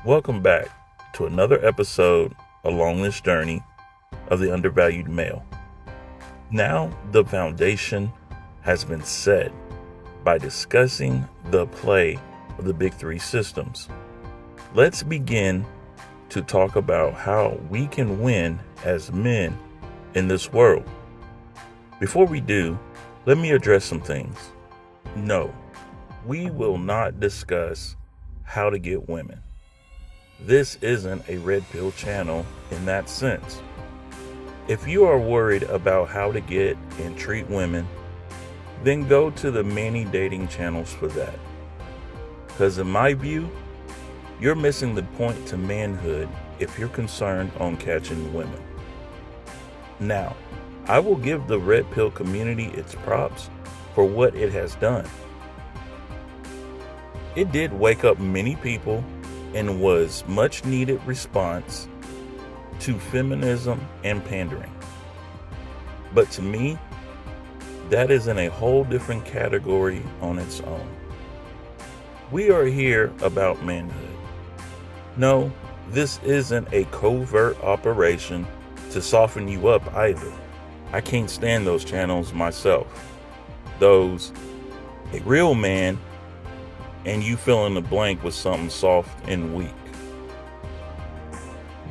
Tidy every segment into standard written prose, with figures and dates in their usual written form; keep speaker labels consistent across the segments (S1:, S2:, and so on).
S1: Welcome back to another episode along this journey of the undervalued male. Now the foundation has been set by discussing the play of the big three systems. Let's begin to talk about how we can win as men in this world. Before we do, let me address some things. No, we will not discuss how to get women. This isn't a red pill channel in that sense. If you are worried about how to get and treat women, then go to the many dating channels for that. Because in my view, you're missing the point to manhood if you're concerned on catching women. Now, I will give the red pill community its props for what it has done. It did wake up many people and was much needed response to feminism and pandering. But to me, that is in a whole different category on its own. We are here about manhood. No, this isn't a covert operation to soften you up either. I can't stand those channels myself. Those, a real man, and you fill in the blank with something soft and weak.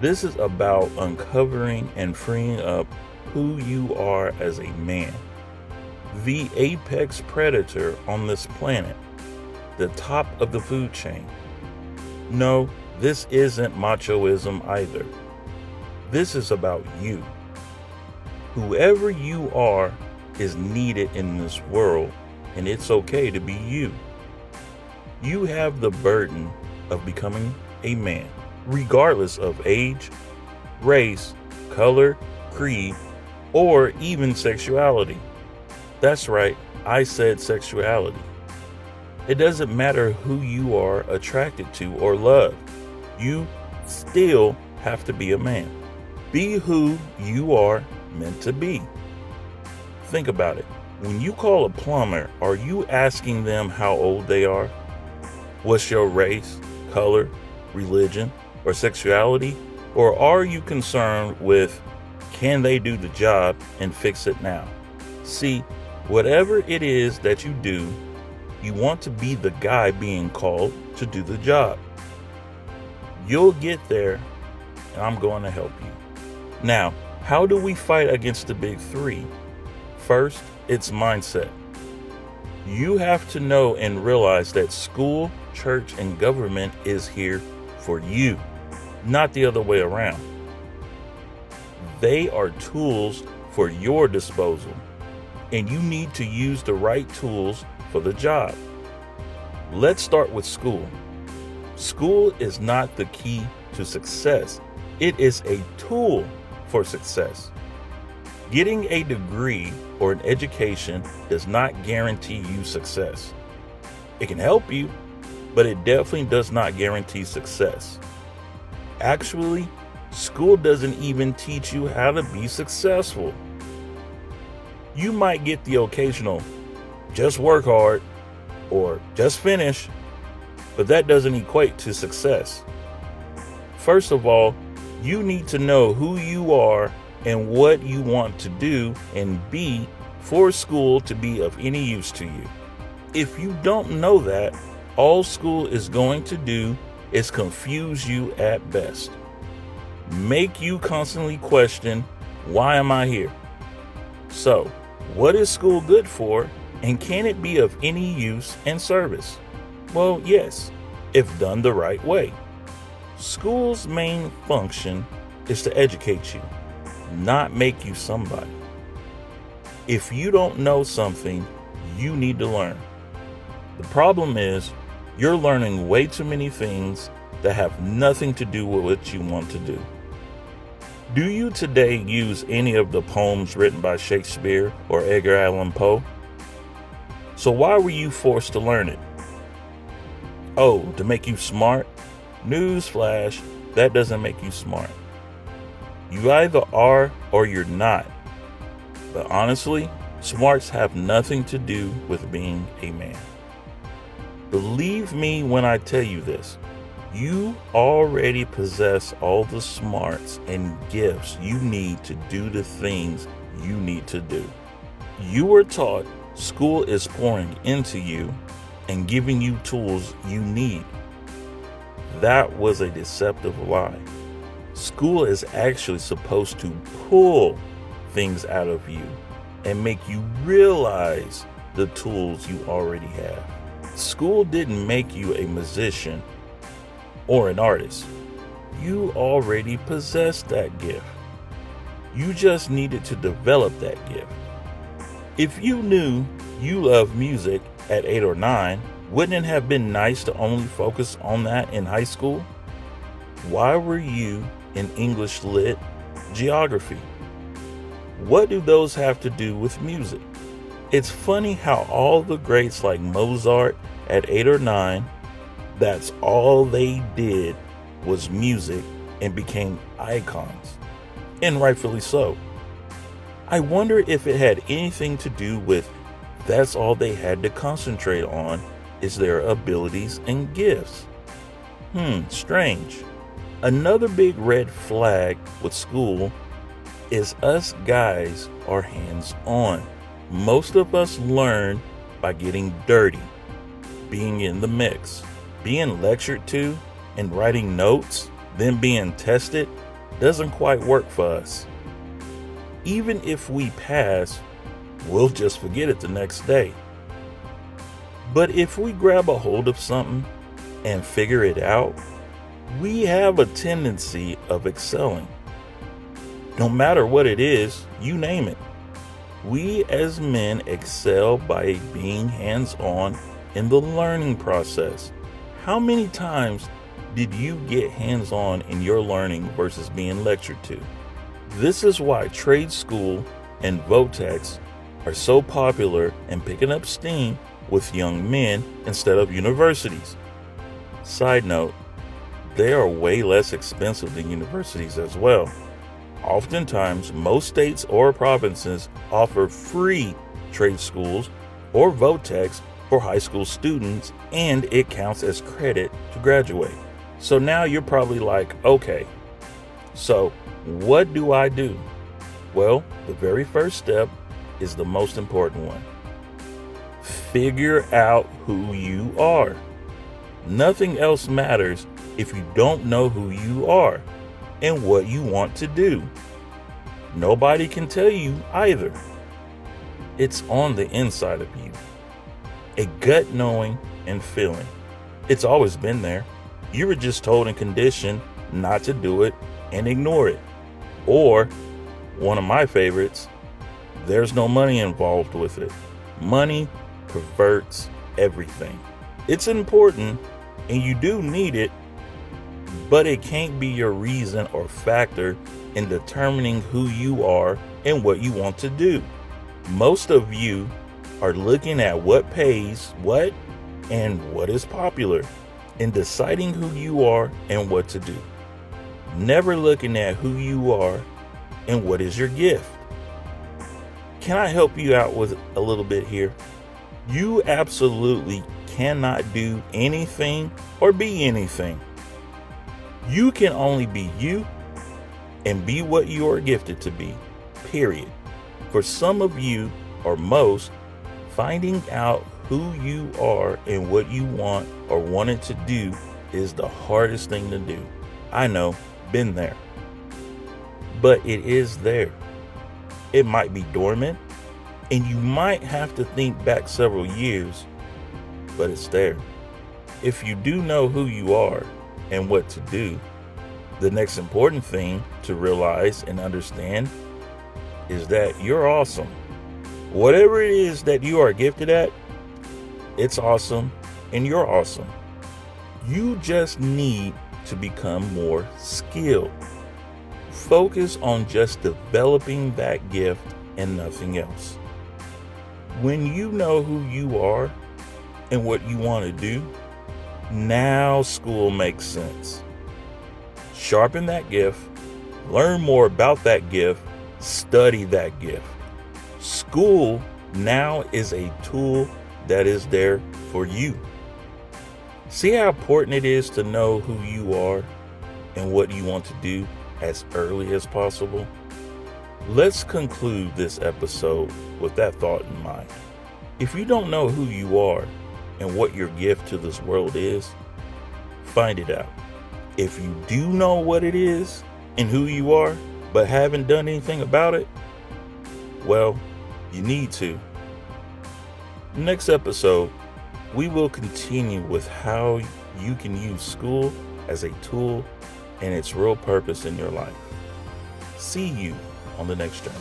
S1: This is about uncovering and freeing up who you are as a man. The apex predator on this planet. The top of the food chain. No, this isn't machoism either. This is about you. Whoever you are is needed in this world, and it's okay to be you. You have the burden of becoming a man, regardless of age, race, color, creed, or even sexuality. That's right, I said sexuality. It doesn't matter who you are attracted to or love. You still have to be a man. Be who you are meant to be. Think about it. When you call a plumber, are you asking them how old they are? What's your race, color, religion, or sexuality? Or are you concerned with, can they do the job and fix it now? See, whatever it is that you do, you want to be the guy being called to do the job. You'll get there, and I'm going to help you. Now, how do we fight against the big three? First, it's mindset. You have to know and realize that school, church, and government is here for you, not the other way around. They are tools for your disposal, and you need to use the right tools for the job. Let's start with school. School is not the key to success. It is a tool for success. Getting a degree or an education does not guarantee you success. It can help you, but it definitely does not guarantee success. Actually, school doesn't even teach you how to be successful. You might get the occasional, just work hard, or just finish, but that doesn't equate to success. First of all, you need to know who you are and what you want to do and be for school to be of any use to you. If you don't know that, all school is going to do is confuse you at best. Make you constantly question, why am I here? So, what is school good for, and can it be of any use and service? Well, yes, if done the right way. School's main function is to educate you, not make you somebody. If you don't know something, you need to learn. The problem is, you're learning way too many things that have nothing to do with what you want to do. Do you today use any of the poems written by Shakespeare or Edgar Allan Poe? So why were you forced to learn it? Oh, to make you smart? Newsflash, that doesn't make you smart. You either are or you're not. But honestly, smarts have nothing to do with being a man. Believe me when I tell you this. You already possess all the smarts and gifts you need to do the things you need to do. You were taught school is pouring into you and giving you tools you need. That was a deceptive lie. School is actually supposed to pull things out of you and make you realize the tools you already have. School didn't make you a musician or an artist. You already possessed that gift. You just needed to develop that gift. If you knew you loved music at 8 or 9, wouldn't it have been nice to only focus on that in high school? Why were you in English Lit geography? What do those have to do with music? It's funny how all the greats like Mozart at 8 or 9, that's all they did was music and became icons, and rightfully so. I wonder if it had anything to do with that's all they had to concentrate on is their abilities and gifts. Strange. Another big red flag with school is us guys are hands-on. Most of us learn by getting dirty, being in the mix, being lectured to, and writing notes, then being tested doesn't quite work for us. Even if we pass, we'll just forget it the next day. But if we grab a hold of something and figure it out, we have a tendency of excelling. No matter what it is, you name it. We as men excel by being hands-on in the learning process. How many times did you get hands-on in your learning versus being lectured to? This is why trade school and Votex are so popular and picking up steam with young men instead of universities. Side note, they are way less expensive than universities as well. Oftentimes, most states or provinces offer free trade schools or Votex for high school students, and it counts as credit to graduate. So now you're probably like, okay, so what do I do? Well, the very first step is the most important one. Figure out who you are. Nothing else matters if you don't know who you are and what you want to do. Nobody can tell you either. It's on the inside of you. A gut knowing and feeling. It's always been there. You were just told and conditioned not to do it and ignore it. Or, one of my favorites, there's no money involved with it. Money perverts everything. It's important and you do need it, but it can't be your reason or factor in determining who you are and what you want to do. Most of you are looking at what pays what and what is popular in deciding who you are and what to do. Never looking at who you are and what is your gift. Can I help you out with a little bit here? You absolutely cannot do anything or be anything. You can only be you and be what you are gifted to be, period. For some of you, or most, finding out who you are and what you want or wanted to do is the hardest thing to do. I know, been there. But it is there. It might be dormant, and you might have to think back several years, but it's there. If you do know who you are and what to do, the next important thing to realize and understand is that you're awesome. Whatever it is that you are gifted at, it's awesome and you're awesome. You just need to become more skilled. Focus on just developing that gift and nothing else. When you know who you are and what you want to do, now school makes sense. Sharpen that gift, learn more about that gift, study that gift. School now is a tool that is there for you. See how important it is to know who you are and what you want to do as early as possible? Let's conclude this episode with that thought in mind. If you don't know who you are and what your gift to this world is, find it out. If you do know what it is and who you are, but haven't done anything about it, well, you need to. Next episode, we will continue with how you can use school as a tool and its real purpose in your life. See you on the next journey.